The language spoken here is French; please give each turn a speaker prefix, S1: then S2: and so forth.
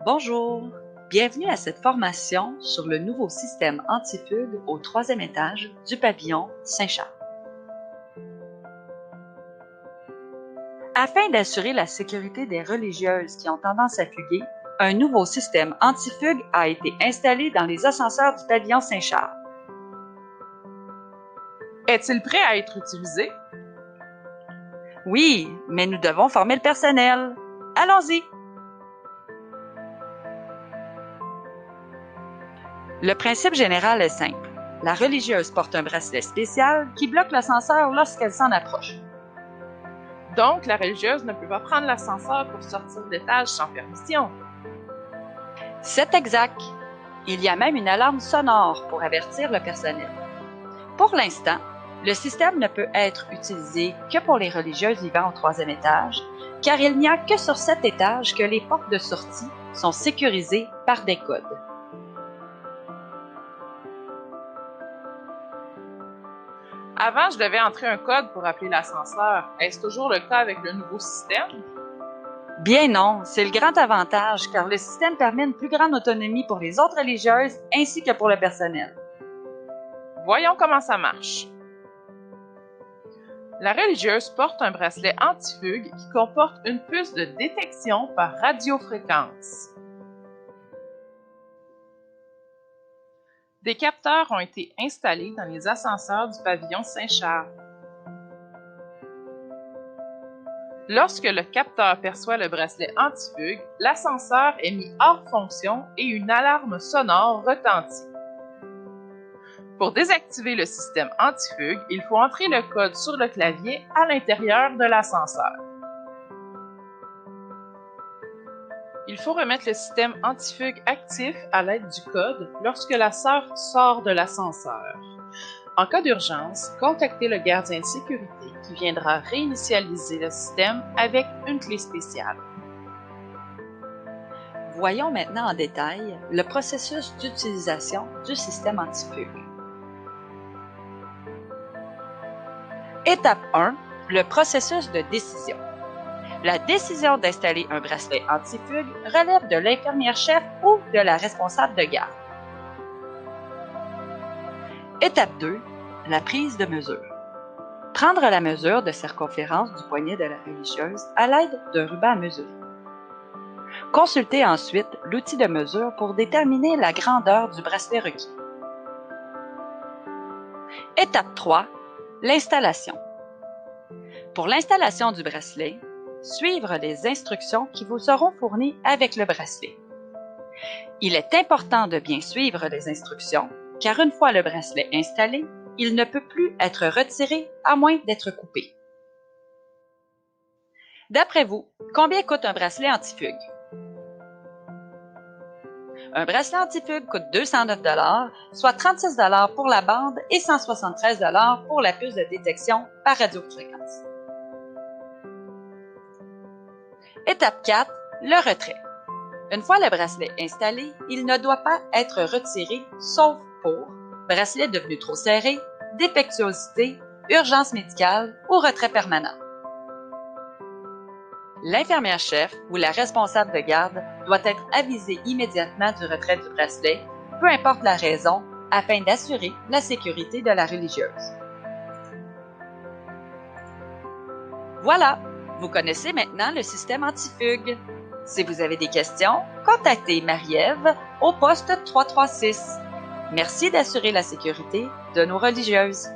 S1: Bonjour, bienvenue à cette formation sur le nouveau système anti-fugue au 3e étage du pavillon Saint-Charles. Afin d'assurer la sécurité des religieuses qui ont tendance à fuguer, un nouveau système anti-fugue a été installé dans les ascenseurs du pavillon Saint-Charles.
S2: Est-il prêt à être utilisé?
S1: Oui, mais nous devons former le personnel. Allons-y! Le principe général est simple. La religieuse porte un bracelet spécial qui bloque l'ascenseur lorsqu'elle s'en approche.
S2: Donc, la religieuse ne peut pas prendre l'ascenseur pour sortir d'étage sans permission.
S1: C'est exact. Il y a même une alarme sonore pour avertir le personnel. Pour l'instant, le système ne peut être utilisé que pour les religieuses vivant au 3e étage, car il n'y a que sur cet étage que les portes de sortie sont sécurisées par des codes.
S2: Avant, je devais entrer un code pour appeler l'ascenseur. Est-ce toujours le cas avec le nouveau système?
S1: Bien non, c'est le grand avantage car le système permet une plus grande autonomie pour les autres religieuses ainsi que pour le personnel.
S2: Voyons comment ça marche. La religieuse porte un bracelet anti-fugue qui comporte une puce de détection par radiofréquence. Des capteurs ont été installés dans les ascenseurs du pavillon Saint-Charles. Lorsque le capteur perçoit le bracelet anti-fugue, l'ascenseur est mis hors fonction et une alarme sonore retentit. Pour désactiver le système anti-fugue, il faut entrer le code sur le clavier à l'intérieur de l'ascenseur. Il faut remettre le système anti-fugue actif à l'aide du code lorsque la sœur sort de l'ascenseur. En cas d'urgence, contactez le gardien de sécurité qui viendra réinitialiser le système avec une clé spéciale.
S1: Voyons maintenant en détail le processus d'utilisation du système anti-fugue. Étape 1. Le processus de décision. La décision d'installer un bracelet anti-fugue relève de l'infirmière-chef ou de la responsable de garde. Étape 2. La prise de mesure. Prendre la mesure de circonférence du poignet de la religieuse à l'aide d'un ruban à mesurer. Consultez ensuite l'outil de mesure pour déterminer la grandeur du bracelet requis. Étape 3. L'installation. Pour l'installation du bracelet, suivre les instructions qui vous seront fournies avec le bracelet. Il est important de bien suivre les instructions, car une fois le bracelet installé, il ne peut plus être retiré à moins d'être coupé. D'après vous, combien coûte un bracelet anti-fugue? Un bracelet anti-fugue coûte 209 $, soit 36 $ pour la bande et 173 $ pour la puce de détection par radiofréquence. Étape 4. Le retrait. Une fois le bracelet installé, il ne doit pas être retiré sauf pour bracelet devenu trop serré, défectuosité, urgence médicale ou retrait permanent. L'infirmière-chef ou la responsable de garde doit être avisée immédiatement du retrait du bracelet, peu importe la raison, afin d'assurer la sécurité de la religieuse. Voilà! Vous connaissez maintenant le système anti-fugue. Si vous avez des questions, contactez Marie-Ève au poste 336. Merci d'assurer la sécurité de nos religieuses.